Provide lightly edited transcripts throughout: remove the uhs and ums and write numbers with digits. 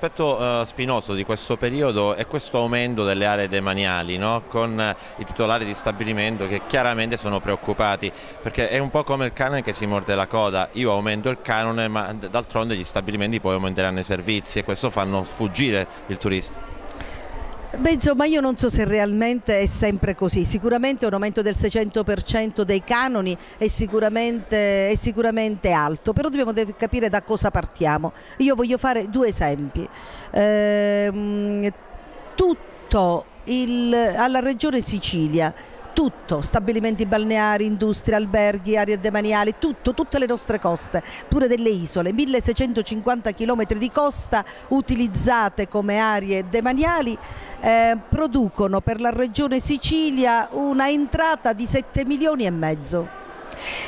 l'aspetto spinoso di questo periodo è questo aumento delle aree demaniali, no? Con i titolari di stabilimento che chiaramente sono preoccupati, perché è un po' come il cane che si morde la coda: io aumento il canone ma d'altronde gli stabilimenti poi aumenteranno i servizi e questo fanno sfuggire il turista. Beh, insomma, io non so se realmente è sempre così. Sicuramente un aumento del 600% dei canoni è sicuramente alto, però dobbiamo capire da cosa partiamo. Io voglio fare due esempi. Alla regione Sicilia, tutto, stabilimenti balneari, industrie, alberghi, aree demaniali, tutte le nostre coste, pure delle isole, 1650 km di costa utilizzate come aree demaniali, producono per la regione Sicilia una entrata di 7 milioni e mezzo.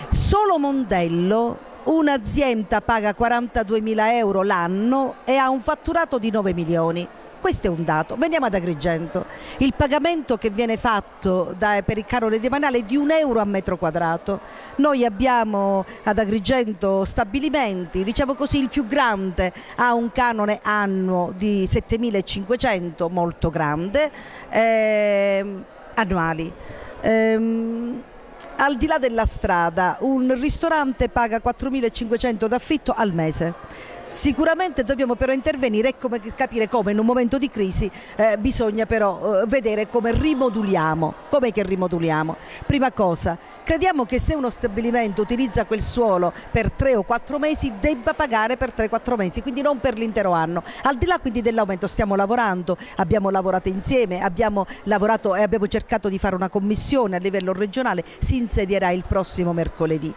Solo Mondello, un'azienda, paga 42 mila euro l'anno e ha un fatturato di 9 milioni. Questo è un dato. Veniamo ad Agrigento. Il pagamento che viene fatto per il canone demaniale è di 1 euro a metro quadrato. Noi abbiamo ad Agrigento stabilimenti, diciamo così, il più grande ha un canone annuo di 7.500, molto grande, annuali. Al di là della strada, un ristorante paga 4.500 d'affitto al mese. Sicuramente dobbiamo però intervenire e capire come in un momento di crisi bisogna però vedere come rimoduliamo. Com'è che rimoduliamo? Prima cosa, crediamo che se uno stabilimento utilizza quel suolo per 3 o 4 mesi debba pagare per 3-4 mesi, quindi non per l'intero anno. Al di là quindi dell'aumento stiamo lavorando, abbiamo lavorato insieme, abbiamo lavorato e abbiamo cercato di fare una commissione a livello regionale, si insedierà il prossimo mercoledì.